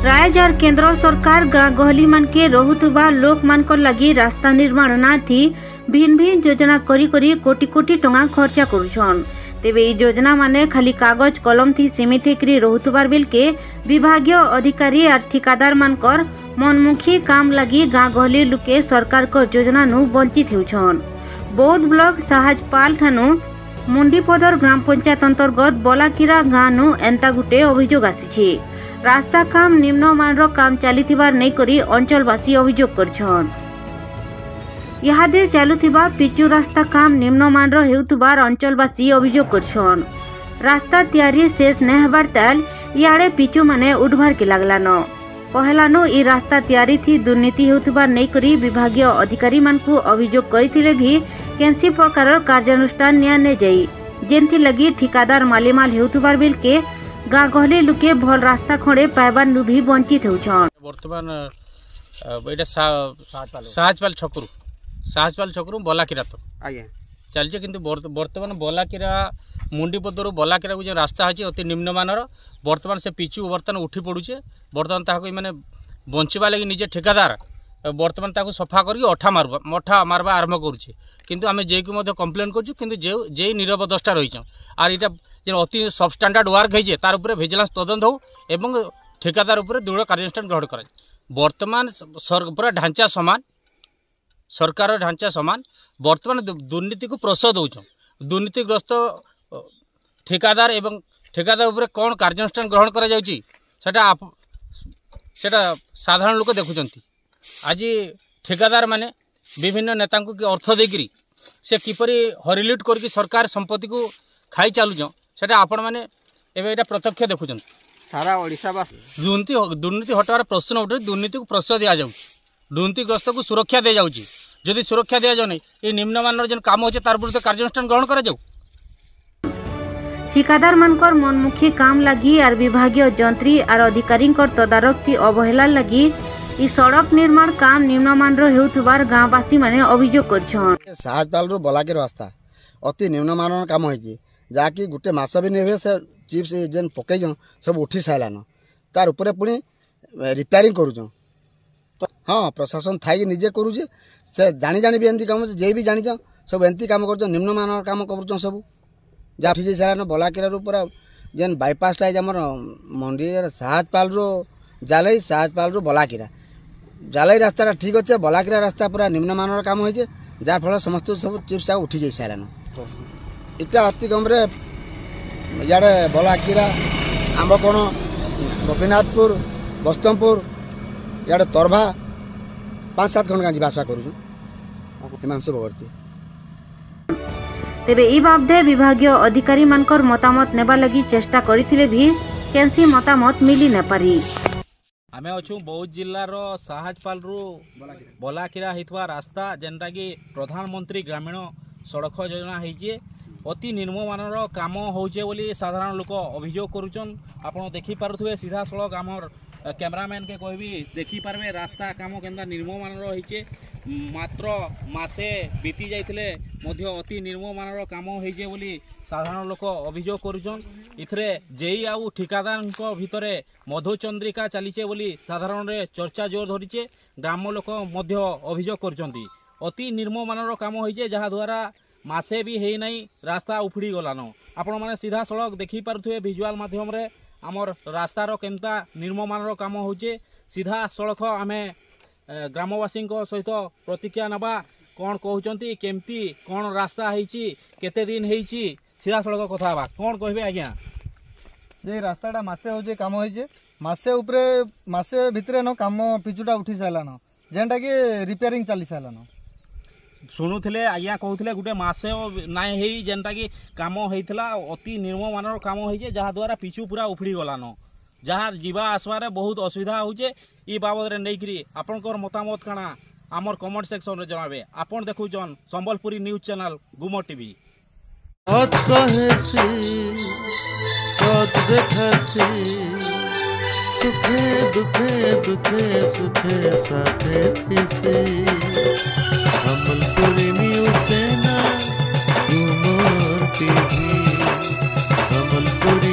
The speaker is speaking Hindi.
राज्य और केंद्र सरकार गाँ गहली मान के रहुतुबा लोक मान लगी रास्ता निर्माण ना थी भिन्न भिन्न योजना करी करी कोटी कोटी टंका खर्चा करुछन। तेबे ई योजना माने खाली कागज कलम थी सीमित हेकरी रहुतुबार बिल के विभागीय अधिकारी और ठिकादार मानकर मनमुखी काम लगी गाँ गहली लुके सरकार को योजना नु वंचित होउछन। बौद्ध ब्लॉक साहजपाल थानु मुंडीपदर ग्राम पंचायत अंतर्गत बलाकिरा गाँ नु एंता गुटे अभियोग आसी। रास्ता काम निम्नमान काम चलीथिबार नै करी अंचलवासी अभियोग करछन। इहादे चालुथिबा पिचु रास्ता काम निम्नमान हेउथबार अंचलवासी अभियोग करछन। रास्ता तैयारी शेष नै हेबार ताल इयाडे पिचु माने उठबार के लागलान। पहलानो ई रास्ता तैयारी थी दुर्नीति हेउथबार नै करी विभागीय अधिकारी मानकु अभियोग करिथिले भी केनसी प्रकार कार्यानुष्ठान निया नै जाई जेनथि लगी ठिकादार मालीमाल हेउथबार बिल के गाँ गहली लुके भल रास्ता खड़े पाइबार नु भी वंचित होउछन। वर्तमान एटा साहजपाल छकरू बलाकिरा तो आज्ञा चलছে কিন্তু বর্তমান বলাকিরা মুন্ডিপদরু বলাকিরা যে রাস্তা আছে অতি নিম্নমানর বর্তমান সে পিচু বর্তমান উঠি পড়ুছে বর্তমান তাহাকে মানে বঞ্চিবা লাগি নিজে ঠিকাদার বর্তমান তাকে সফা করি মঠা মারবা আরম্ভ করছে কিন্তু আমি যেইকে মধ্যে কমপ্লেন করছু কিন্তু যেই নীরব দশটা রয়েছে আর এটা যে অতি সবস্ট্যান্ডার্ড ওয়ার্ক হয়েছে তার উপরে ভিজিলান্স তদন্ত হোক এবং ঠিকাদার উপরে দৃঢ় কার্যানুষ্ঠান গ্রহণ করা। বর্তমান পুরা ঢাঞ্চা সমান सरकार ढांचा सामान बर्तमान दुर्नीति को प्रोत्साह दौन दुर्नीतिग्रस्त ठिकादार एवं ठिकादार उपरे कौन कार्यानुष्ठान ग्रहण करा जाउची सेटा साधारण लोक देखुं। आज ठिकादार माने विभिन्न नेता को अर्थ देकरी से किपरि हरिलुट करके सरकार संपत्ति को खाई चालुछ सेटा आपण माने एबे एटा प्रत्यक्ष देखुं। सारा ओडिशावासी दुर्नीति हटार प्रश्न उठे दुर्नीति को प्रोत्साह दिया जाउची दुर्नीतिग्रस्त को सुरक्षा दे जाउची जदि सुरक्षा दिया जाने ये निम्नमानर जेन काम होचे तार विरुद्ध कार्यानुष्ठान ग्रहण करा जाऊ। ठिकादार मानकर मनमुखी काम लगी और विभागीय जंत्री और अधिकारी तदारकी अवहेला लगी ई सड़क निर्माण काम निम्नमान हेउथबार गाँववासी माने अभियोग करछन। साहजपाल रु बलाके रास्ता अति निम्नमानर काम होइछि जाकि गुटे मास भी नेबे से चिप्स जेन पकै जं सब उठी साइलान तार ऊपर पुणी रिपेयरिंग करूछन। तो हाँ प्रशासन थाई निजे करूछे से जानी जानी भी एमती काम जे भी जानी सब एमती काम कर निम्नमान काम कर सब जा सारा बलाकिरा पूरा जेन बाईपास टाइज आम मंडी साहजपाल जालई साहजपाल बलाकिरा जालई रास्ता ठीक अच्छे बलाकिरा रास्ता पूरा निम्नमान काम हो जार फल समस्त सब चिप्स उठी जाए सारान इटा अति कम इे बलाकिरा आम्बकोण गोपीनाथपुर बस्तमपुर इे तरभा 5-7 घंटा जावासवा करूँ हिमांशु बगर्ती। तेबे ई बाबदे विभागीय अधिकारी मानकर मतामत नेबा लगी चेष्टा करिथिले भी केनसी मतामत मिली न पारी। आमे अछु बौद्ध जिल्लार साहजपाल रु बलाकिरा हितवा रास्ता जेनटा कि प्रधानमंत्री ग्रामीण सड़क योजना हेजे अति निम्नमानर काम होचे बोली साधारण लोक अभियोग करूछन। आपण देखि पारुथबे सीधा सड़क आमर कैमरामैन के कहबी देखी पारबे रास्ता काम केनता निम्नमानर होइचे मात्र मासे बीती जाइथिले मध्य अति निम्नमानर काम होइचे बोली साधारण लोक अभियोग करूछन। इथरे जेई आउ ठिकादार भितरे मधुचंद्रिका चलीचे बोली साधारण रे चर्चा जोर धरिचे ग्राम लोक मध्य अभियोग करछंती अति निम्नमानर काम होइचे जहा द्वारा मासे भी हेई नाही रास्ता उफड़ी गलान। आपण माने सीधा सड़क देखि पारुथबे विजुअल माध्यम रे आमर रास्तार केनता निम्नमानर काम होचे सीधा सड़क आमे ग्रामवासी सहित प्रतिक्रिया नबा कौन कहते केमती कौन रास्ता होइछि केते दिन होइछि सीधा सड़क कथा बा कौन कहबे आज्ञा जे रास्ताटा मासे होजे काम होइछे मासे ऊपरे मासे भितरे न काम पिचुटा उठी सालान जेनटा कि रिपेयरिंग चली सालान शुणुले आज्ञा कहते गोटे मसे नाई है जेनटा कि काम होता अति निम्नमानर काम होइछे जहा द्वारा पिचु पूरा उफड़ी गलान जहाँ जीवा आसबार बहुत असुविधा होचे ई बाबद रे नैकरी आपनकर मतामत काना आमर कमेंट सेक्शन रे जणाबे। आपन देखुचन संबलपुरी न्यूज चैनल गुमो टीवी। सत कहेसी सत देखसी सुखे दुखे दुखे सुखे साथे थिसी संबलपुरी न्यूज चैनल गुमो टीवी संबलपुरी